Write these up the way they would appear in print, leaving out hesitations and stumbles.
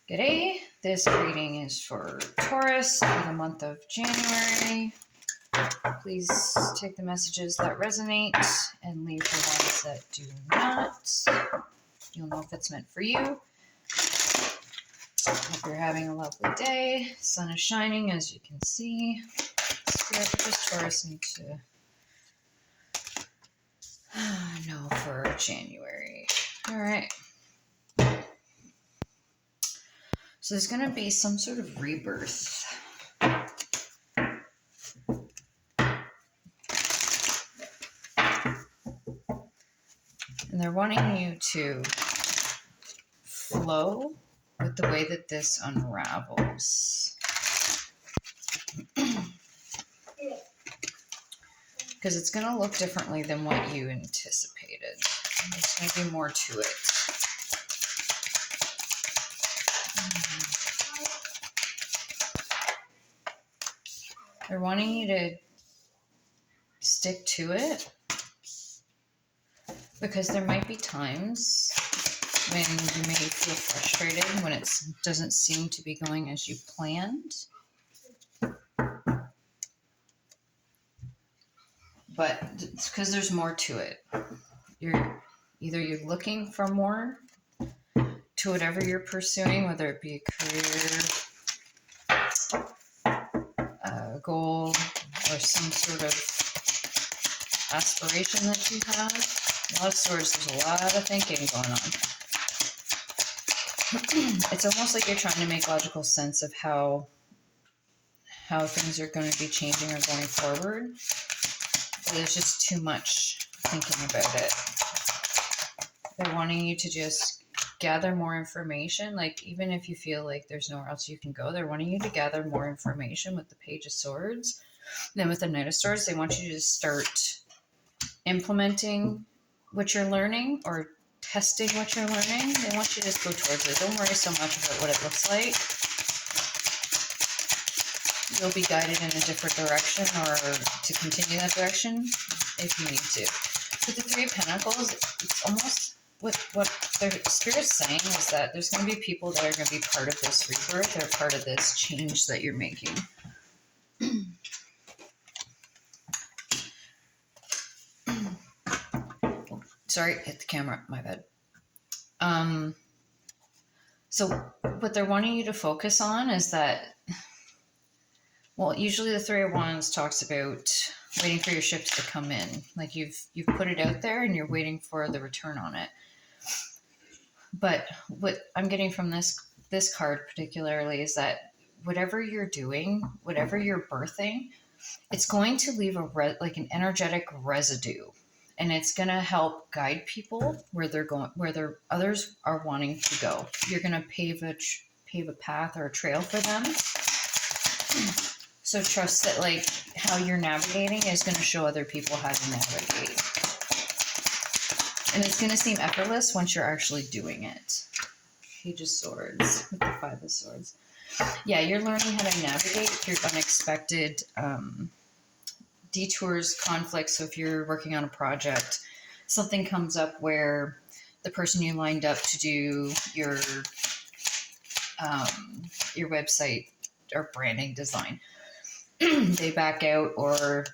G'day, this reading is for Taurus for the month of January. Please take the messages that resonate and leave the ones that do not. You'll know if it's meant for you. Hope you're having a lovely day. Sun is shining, as you can see. Spirit, what does Taurus need to know for January? All right. So there's going to be some sort of rebirth. And they're wanting you to flow with the way that this unravels. Because it's going to look differently than what you anticipated. There's going to be more to it. They're wanting you to stick to it, because there might be times when you may feel frustrated when it doesn't seem to be going as you planned. But it's because there's more to it. You're looking for more to whatever you're pursuing, whether it be a career, a goal, or some sort of aspiration that you have. A lot of swords, there's a lot of thinking going on. It's almost like you're trying to make logical sense of how things are going to be changing or going forward. But there's just too much thinking about it. They're wanting you to just gather more information. Like, even if you feel like there's nowhere else you can go, they're wanting you to gather more information with the Page of Swords. And then with the Knight of Swords, they want you to start implementing what you're learning or testing what you're learning. They want you to just go towards it. Don't worry so much about what it looks like. You'll be guided in a different direction, or to continue that direction if you need to. With the Three of Pentacles, it's almost what their Spirit's saying is that there's going to be people that are going to be part of this rebirth. They're part of this change that you're making. Sorry, hit the camera, my bad. So what they're wanting you to focus on is that, well, usually the Three of Wands talks about waiting for your ships to come in. Like you've put it out there and you're waiting for the return on it. But what I'm getting from this card particularly is that whatever you're doing, whatever you're birthing, it's going to leave like an energetic residue. And it's going to help guide people where they're going, where others are wanting to go. You're going to pave a path or a trail for them. So trust that, like, how you're navigating is going to show other people how to navigate. And it's going to seem effortless once you're actually doing it. Page of Swords with the Five of Swords. Yeah, you're learning how to navigate through unexpected detours, conflicts. So if you're working on a project, something comes up where the person you lined up to do your website or branding design, they back out or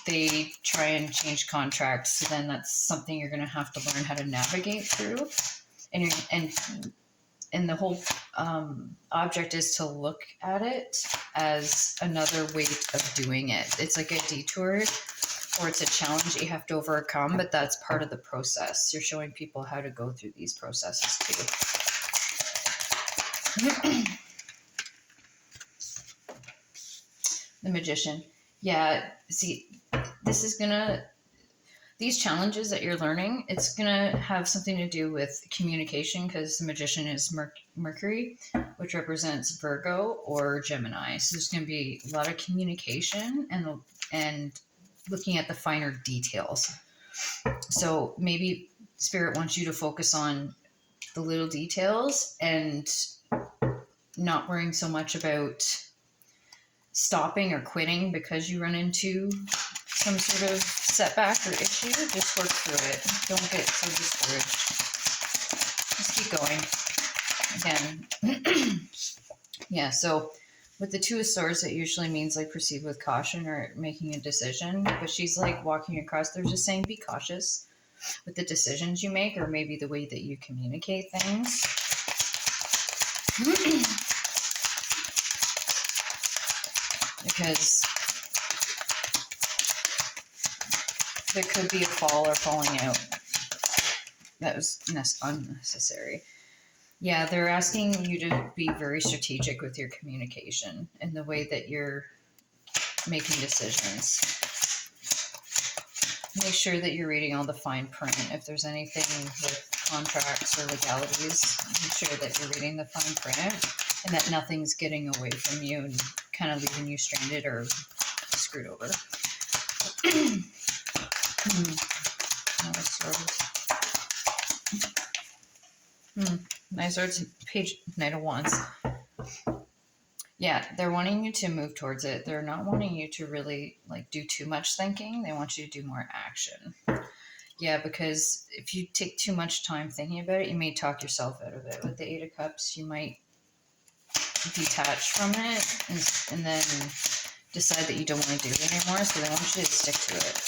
they try and change contracts. So then that's something you're going to have to learn how to navigate through. And the whole object is to look at it as another way of doing it. It's like a detour, or it's a challenge that you have to overcome, but that's part of the process. You're showing people how to go through these processes too. The Magician. Yeah, see, these challenges that you're learning, it's going to have something to do with communication, because the Magician is Mercury, which represents Virgo or Gemini. So there's going to be a lot of communication and looking at the finer details. So maybe Spirit wants you to focus on the little details and not worrying so much about stopping or quitting because you run into some sort of setback or issue. Just work through it. Don't get so discouraged. Just keep going. again, yeah, so with the Two of Swords, it usually means like proceed with caution or making a decision. But she's like walking across, they're just saying be cautious with the decisions you make, or maybe the way that you communicate things. Because there could be a fall or falling out that was unnecessary. Yeah, they're asking you to be very strategic with your communication and the way that you're making decisions. Make sure that you're reading all the fine print. If there's anything with contracts or legalities, make sure that you're reading the fine print and that nothing's getting away from you and kind of leaving you stranded or screwed over. Nice Swords, page Knight of Wands. Yeah, they're wanting you to move towards it. They're not wanting you to really like do too much thinking. They want you to do more action. Yeah, because if you take too much time thinking about it, you may talk yourself out of it. With the Eight of Cups, you might detach from it and then decide that you don't want to do it anymore. So they want you to stick to it.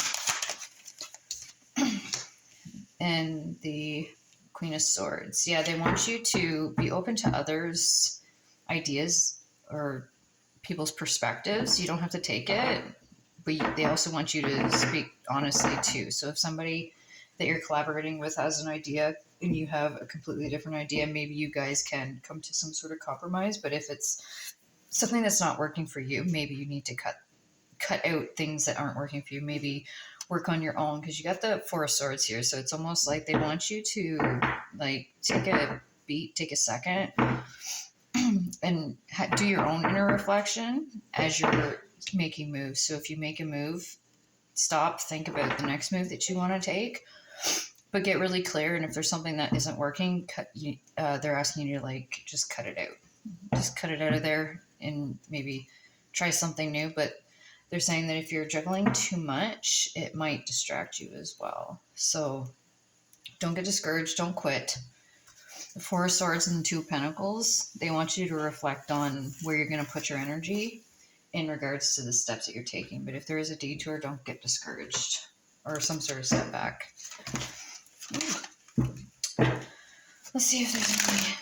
And the Queen of Swords. Yeah, they want you to be open to others' ideas or people's perspectives. You don't have to take it, but they also want you to speak honestly too. So if somebody that you're collaborating with has an idea and you have a completely different idea, maybe you guys can come to some sort of compromise. But if it's something that's not working for you, maybe you need to cut out things that aren't working for you. Maybe work on your own, because you got the Four of Swords here. So it's almost like they want you to like take a beat, take a second and do your own inner reflection as you're making moves. So if you make a move, stop, think about the next move that you want to take, but get really clear. And if there's something that isn't working, they're asking you to like just cut it out. Just cut it out of there and maybe try something new. But they're saying that if you're juggling too much, it might distract you as well. So don't get discouraged. Don't quit. The Four of Swords and the Two of Pentacles, they want you to reflect on where you're going to put your energy in regards to the steps that you're taking. But if there is a detour, don't get discouraged or some sort of setback. Let's see if there's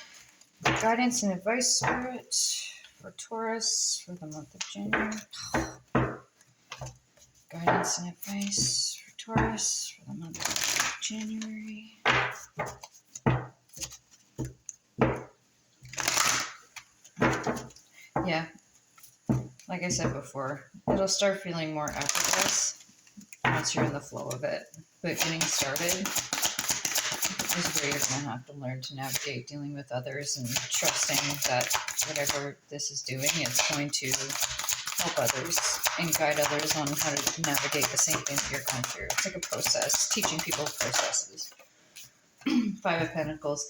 any guidance and advice, Spirit, for Taurus for the month of January. Guidance and advice for Taurus for the month of January. Yeah, like I said before, it'll start feeling more effortless once you're in the flow of it. But getting started is where you're going to have to learn to navigate dealing with others and trusting that whatever this is doing, it's going to help others and guide others on how to navigate the same thing that you're going through. It's like a process, teaching people processes. Five of Pentacles.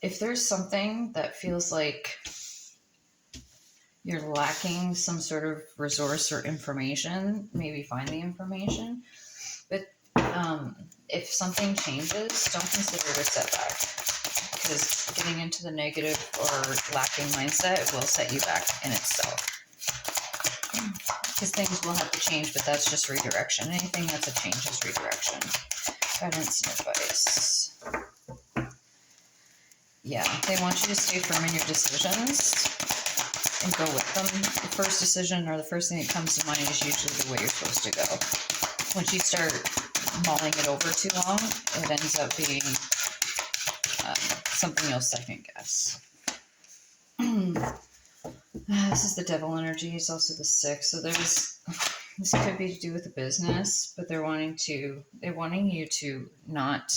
If there's something that feels like you're lacking some sort of resource or information, maybe find the information. But if something changes, don't consider it a setback, because getting into the negative or lacking mindset will set you back in itself. Because things will have to change, but that's just redirection. Anything that's a change is redirection. Guidance and advice. Yeah, they want you to stay firm in your decisions and go with them. The first decision or the first thing that comes to mind is usually the way you're supposed to go. Once you start mulling it over too long, it ends up being something you'll second guess. This is the Devil energy. It's also the Six. So this could be to do with the business, but they're wanting you to not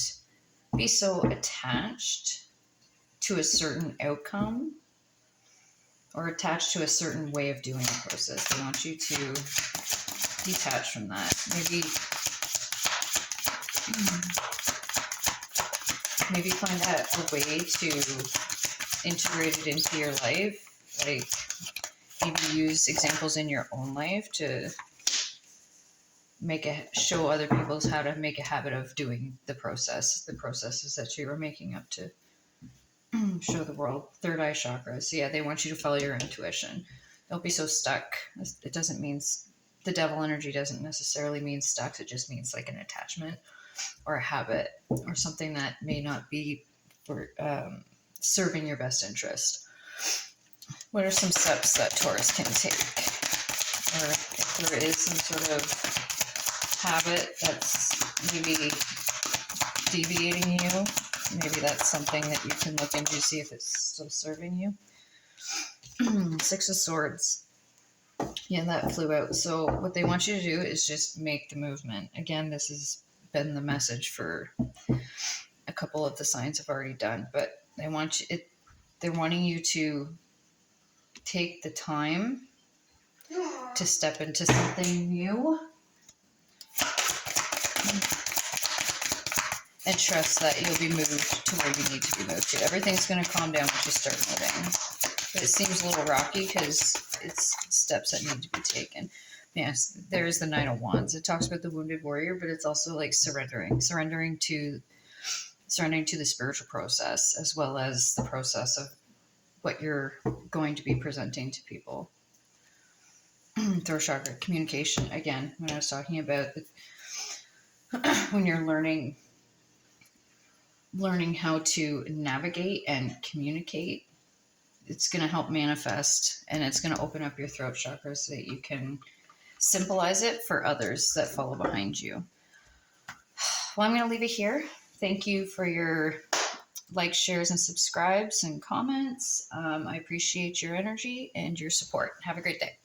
be so attached to a certain outcome or attached to a certain way of doing the process. They want you to detach from that. Maybe find out a way to integrate it into your life. Like maybe use examples in your own life to show other people how to make a habit of doing the processes that you were making up to show the world. Third eye chakra. So yeah, they want you to follow your intuition. Don't be so stuck. It doesn't mean, the devil energy doesn't necessarily mean stuck. It just means like an attachment or a habit or something that may not be for serving your best interest. What are some steps that Taurus can take? Or if there is some sort of habit that's maybe deviating you, maybe that's something that you can look into to see if it's still serving you. Six of Swords. Yeah, that flew out. So what they want you to do is just make the movement. Again, this has been the message for a couple of the signs I've already done, but they're wanting you to take the time to step into something new and trust that you'll be moved to where you need to be moved to. Everything's going to calm down once you start moving. But it seems a little rocky because it's steps that need to be taken. Yes, there is the Nine of Wands. It talks about the wounded warrior, but it's also like surrendering to the spiritual process, as well as the process of what you're going to be presenting to people. Throat chakra, communication. Again, when I was talking about when you're learning how to navigate and communicate, it's going to help manifest, and it's going to open up your throat chakra so that you can symbolize it for others that follow behind you. Well, I'm going to leave it here. Thank you for your likes, shares, and subscribes and comments. I appreciate your energy and your support. Have a great day.